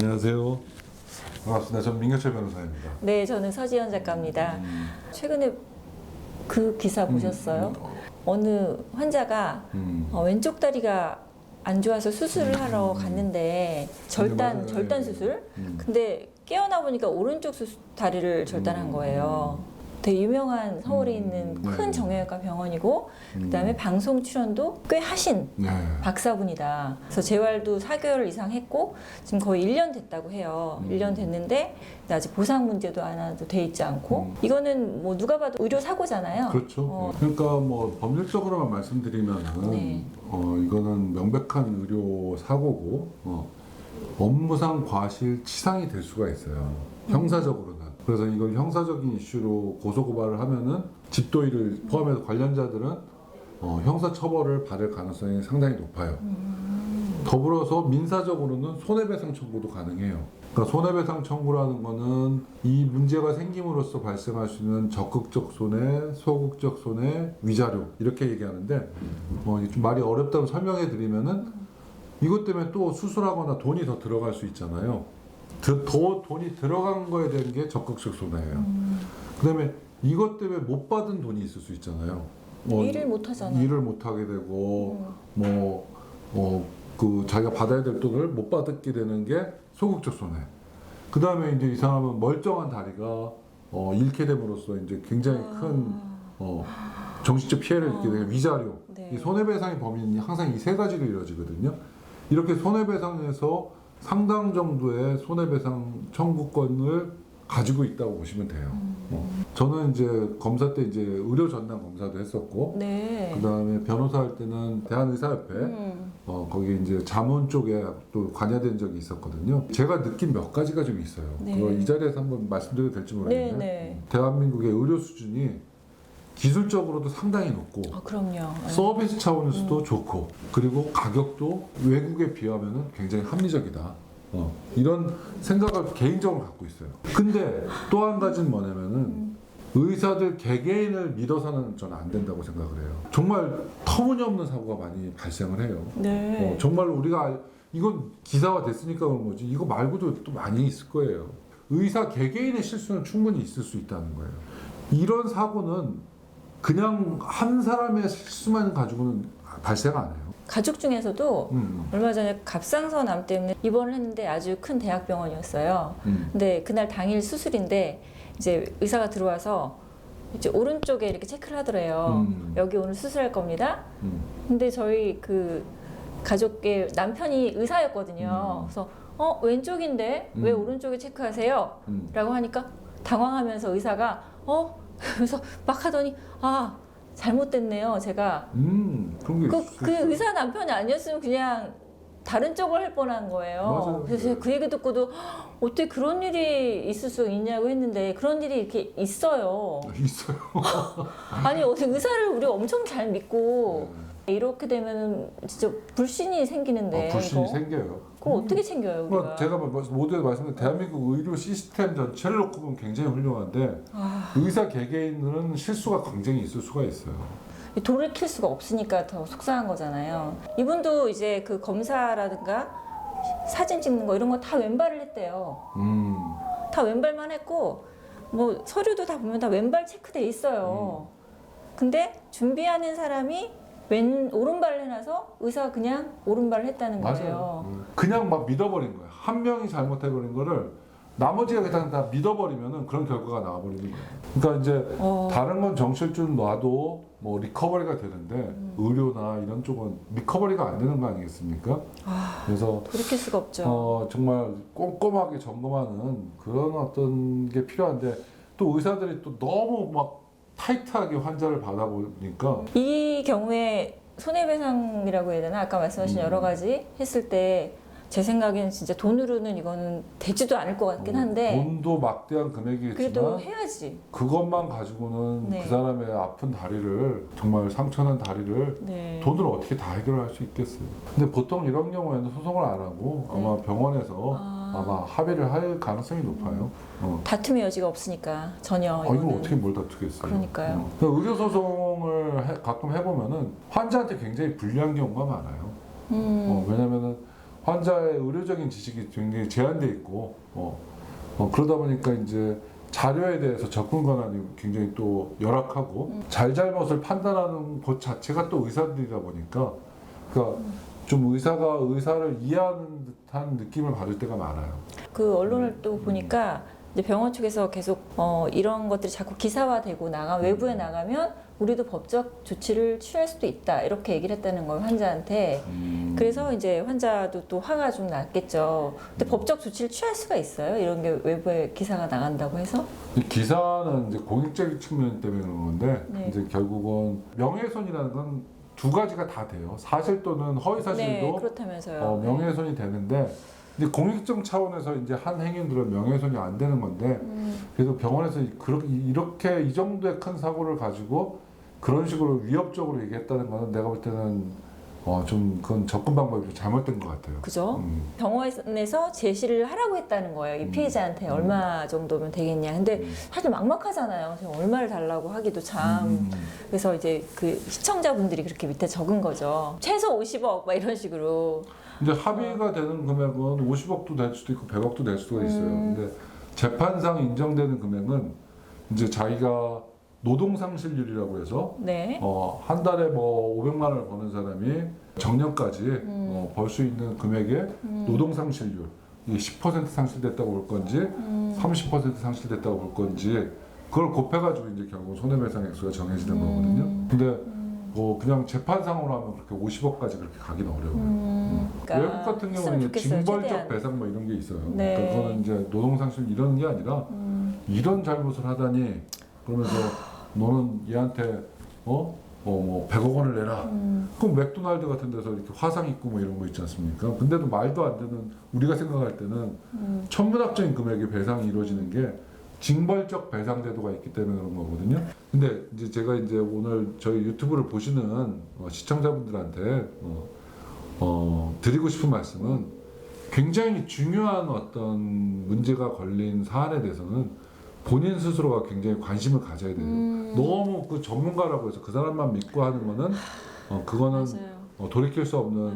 안녕하세요. 반갑습니다. 저는 민경철 변호사입니다. 네, 저는 서지연 작가입니다. 최근에 그 기사 보셨어요? 어느 환자가 왼쪽 다리가 안 좋아서 수술을 하러 갔는데 절단 수술? 근데 깨어나 보니까 오른쪽 다리를 절단한 거예요. 되게 유명한 서울에 있는 큰 정형외과 병원이고 그다음에 방송 출연도 꽤 하신 박사분이다. 그래서 재활도 4개월 이상 했고 지금 거의 1년 됐다고 해요. 1년 됐는데 아직 보상 문제도 하나도 돼 있지 않고 이거는 뭐 누가 봐도 의료 사고잖아요. 그렇죠. 그러니까 뭐 법률적으로만 말씀드리면은 이거는 명백한 의료 사고고 업무상 과실치상이 될 수가 있어요. 형사적으로는. 그래서 이걸 형사적인 이슈로 고소고발을 하면은 집도인을 포함해서 관련자들은 형사 처벌을 받을 가능성이 상당히 높아요. 더불어서 민사적으로는 손해배상 청구도 가능해요. 그러니까 손해배상 청구라는 거는 이 문제가 생김으로써 발생할 수 있는 적극적 손해, 소극적 손해, 위자료 이렇게 얘기하는데 좀 말이 어렵다고 설명해 드리면은 이것 때문에 또 수술하거나 돈이 더 들어갈 수 있잖아요. 더 돈이 들어간 거에 대한 게 적극적 손해예요. 그 다음에 이것 때문에 못 받은 돈이 있을 수 있잖아요. 일을 못 하잖아요. 일을 못 하게 되고, 그 자기가 받아야 될 돈을 못 받게 되는 게 소극적 손해. 그 다음에 이제 이 사람은 멀쩡한 다리가 잃게 됨으로써 이제 굉장히 큰 정신적 피해를 입게 되는 위자료. 네. 이 손해배상의 범위는 항상 이 세 가지로 이루어지거든요. 이렇게 손해배상에서 상당 정도의 손해배상 청구권을 가지고 있다고 보시면 돼요. 저는 이제 검사 때 이제 의료 전담 검사도 했었고, 네. 그 다음에 변호사 할 때는 대한의사협회 거기 이제 자문 쪽에 또 관여된 적이 있었거든요. 제가 느낀 몇 가지가 좀 있어요. 네. 그걸 이 자리에서 한번 말씀드려도 될지 모르겠는데, 네. 대한민국의 의료 수준이 기술적으로도 상당히 높고, 그럼요. 서비스 차원에서도 좋고, 그리고 가격도 외국에 비하면 굉장히 합리적이다. 이런 생각을 개인적으로 갖고 있어요. 근데 또 한 가지는 뭐냐면은 의사들 개개인을 믿어서는 저는 안 된다고 생각을 해요. 정말 터무니없는 사고가 많이 발생을 해요. 네. 정말 우리가 이건 기사화 됐으니까 그런 거지 이거 말고도 또 많이 있을 거예요. 의사 개개인의 실수는 충분히 있을 수 있다는 거예요. 이런 사고는 그냥 한 사람의 실수만 가지고는 발생 안 해요. 가족 중에서도 얼마 전에 갑상선 암 때문에 입원을 했는데 아주 큰 대학병원이었어요. 근데 그날 당일 수술인데 이제 의사가 들어와서 이제 오른쪽에 이렇게 체크를 하더래요. 여기 오늘 수술할 겁니다. 근데 저희 그 가족의 남편이 의사였거든요. 그래서 왼쪽인데 왜 오른쪽에 체크하세요? 라고 하니까 당황하면서 의사가 그래서 막 하더니 잘못됐네요. 제가 그런 게 그 의사 남편이 아니었으면 그냥 다른 쪽을 할 뻔한 거예요. 맞아요. 그래서 제가 그 얘기 듣고도 어떻게 그런 일이 있을 수 있냐고 했는데 그런 일이 이렇게 있어요. 있어요. 아니 어떻게 의사를 우리 엄청 잘 믿고 이렇게 되면 진짜 불신이 생기는데 불신이 이거? 생겨요. 그거 어떻게 챙겨요 우리가? 제가 모두에 말씀드린 대한민국 의료 시스템 전체를 놓고 보면 굉장히 훌륭한데 의사 개개인은 실수가 굉장히 있을 수가 있어요. 돌이킬 수가 없으니까 더 속상한 거잖아요. 이분도 이제 그 검사라든가 사진 찍는 거 이런 거 다 왼발을 했대요. 다 왼발만 했고 뭐 서류도 다 보면 다 왼발 체크돼 있어요. 근데 준비하는 사람이 오른발을 해놔서 의사가 그냥 오른발을 했다는 거예요. 맞아요. 그냥 막 믿어버린 거예요. 한 명이 잘못해버린 거를 나머지가 그냥 다 믿어버리면은 그런 결과가 나와버리는 거예요. 그러니까 이제 다른 건 정실줄 놔도 뭐 리커버리가 되는데 의료나 이런 쪽은 리커버리가 안 되는 거 아니겠습니까? 그래서 돌이킬 수가 없죠. 정말 꼼꼼하게 점검하는 그런 어떤 게 필요한데 또 의사들이 또 너무 막 타이트하게 환자를 받아보니까 이 경우에 손해배상이라고 해야 되나? 아까 말씀하신 여러 가지 했을 때 제 생각에는 진짜 돈으로는 이거는 되지도 않을 것 같긴 한데 돈도 막대한 금액이겠지만 그래도 해야지. 그것만 가지고는 네. 그 사람의 아픈 다리를 정말 상처난 다리를 돈으로 어떻게 다 해결할 수 있겠어요. 근데 보통 이런 경우에는 소송을 안 하고 아마 병원에서 아마 합의를 할 가능성이 높아요. 다툼의 여지가 없으니까 전혀. 이거 이거는. 어떻게 뭘 다투겠어요. 그러니까요. 의료 소송을 가끔 해보면은 환자한테 굉장히 불리한 경우가 많아요. 왜냐면은 환자의 의료적인 지식이 굉장히 제한돼 있고 그러다 보니까 이제 자료에 대해서 접근 권한이 굉장히 또 열악하고 잘잘못을 판단하는 것 자체가 또 의사들이다 보니까 그러니까 좀 의사가 의사를 이해하는 듯한 느낌을 받을 때가 많아요. 그 언론을 또 보니까 이제 병원 측에서 계속 이런 것들이 자꾸 기사화되고 외부에 나가면 우리도 법적 조치를 취할 수도 있다 이렇게 얘기를 했다는 거예요, 환자한테. 그래서 이제 환자도 또 화가 좀 났겠죠. 근데 법적 조치를 취할 수가 있어요? 이런 게 외부에 기사가 나간다고 해서? 이 기사는 이제 공익적인 측면 때문에 그런 건데 네. 이제 결국은 명예훼손이라는 건 두 가지가 다 돼요. 사실 또는 허위 네, 사실도 그렇다면서요. 명예훼손이 되는데 근데 공익적 차원에서 이제 한 행위들은 명예훼손이 안 되는 건데 그래서 병원에서 이렇게 이 정도의 큰 사고를 가지고 그런 식으로 위협적으로 얘기했다는 거는 내가 볼 때는 좀 그건 접근 방법이 좀 잘못된 것 같아요. 그죠? 병원에서 제시를 하라고 했다는 거예요. 이 피해자한테 얼마 정도면 되겠냐. 근데 사실 막막하잖아요. 그래서 얼마를 달라고 하기도 참. 그래서 이제 그 시청자분들이 그렇게 밑에 적은 거죠. 최소 50억 막 이런 식으로. 이제 합의가 되는 금액은 50억도 될 수도 있고 100억도 될 수도 있어요. 근데 재판상 인정되는 금액은 이제 자기가 노동상실률이라고 해서 네. 한 달에 뭐 500만 원을 버는 사람이 정년까지 벌 수 있는 금액의 노동상실률 이게 10% 상실됐다고 볼 건지 30% 상실됐다고 볼 건지 그걸 곱해가지고 이제 결국 손해배상 액수가 정해지는 거거든요. 근데 뭐 그냥 재판상으로 하면 그렇게 50억까지 그렇게 가기는 어려워요. 그러니까 외국 같은 경우는 이제 좋겠어요, 징벌적 최대한. 배상 뭐 이런 게 있어요. 네. 그러니까 그거는 이제 노동상실 이런 게 아니라 이런 잘못을 하다니 그러면서 너는 얘한테 뭐 100억 원을 내라. 그럼 맥도날드 같은 데서 이렇게 화상 입고 뭐 이런 거 있지 않습니까? 근데도 말도 안 되는 우리가 생각할 때는 천문학적인 금액의 배상이 이루어지는 게 징벌적 배상 제도가 있기 때문에 그런 거거든요. 근데 이제 제가 이제 오늘 저희 유튜브를 보시는 시청자분들한테 드리고 싶은 말씀은 굉장히 중요한 어떤 문제가 걸린 사안에 대해서는 본인 스스로가 굉장히 관심을 가져야 돼요. 너무 그 전문가라고 해서 그 사람만 믿고 하는 거는 그거는 맞아요. 돌이킬 수 없는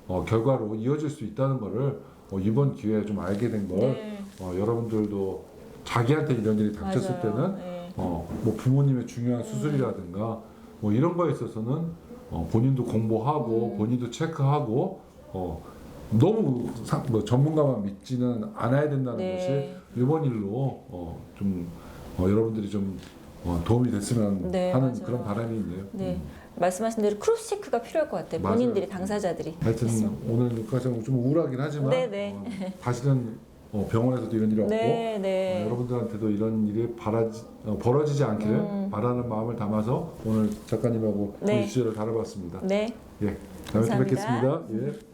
맞아. 결과로 이어질 수 있다는 거를 이번 기회에 좀 알게 된 걸 네. 여러분들도 자기한테 이런 일이 닥쳤을 맞아요. 때는 네. 뭐 부모님의 중요한 수술이라든가 뭐 이런 거에 있어서는 본인도 공부하고 본인도 체크하고 너무 뭐 전문가만 믿지는 않아야 된다는 네. 것이 이번 일로 좀 여러분들이 좀 도움이 됐으면 네, 하는 맞아요. 그런 바람이 있네요. 네. 말씀하신 대로 크로스 체크가 필요할 것 같아요. 맞아요. 본인들이 당사자들이. 하여튼 오늘까지 좀 우울하긴 하지만 네. 다시는 병원에서도 이런 일이 없고 네, 네. 여러분들한테도 이런 일이 벌어지지 않기를 바라는 마음을 담아서 오늘 작가님하고 네. 이 주제를 다뤄봤습니다. 네. 예, 다음에 또 감사합니다. 뵙겠습니다. 예.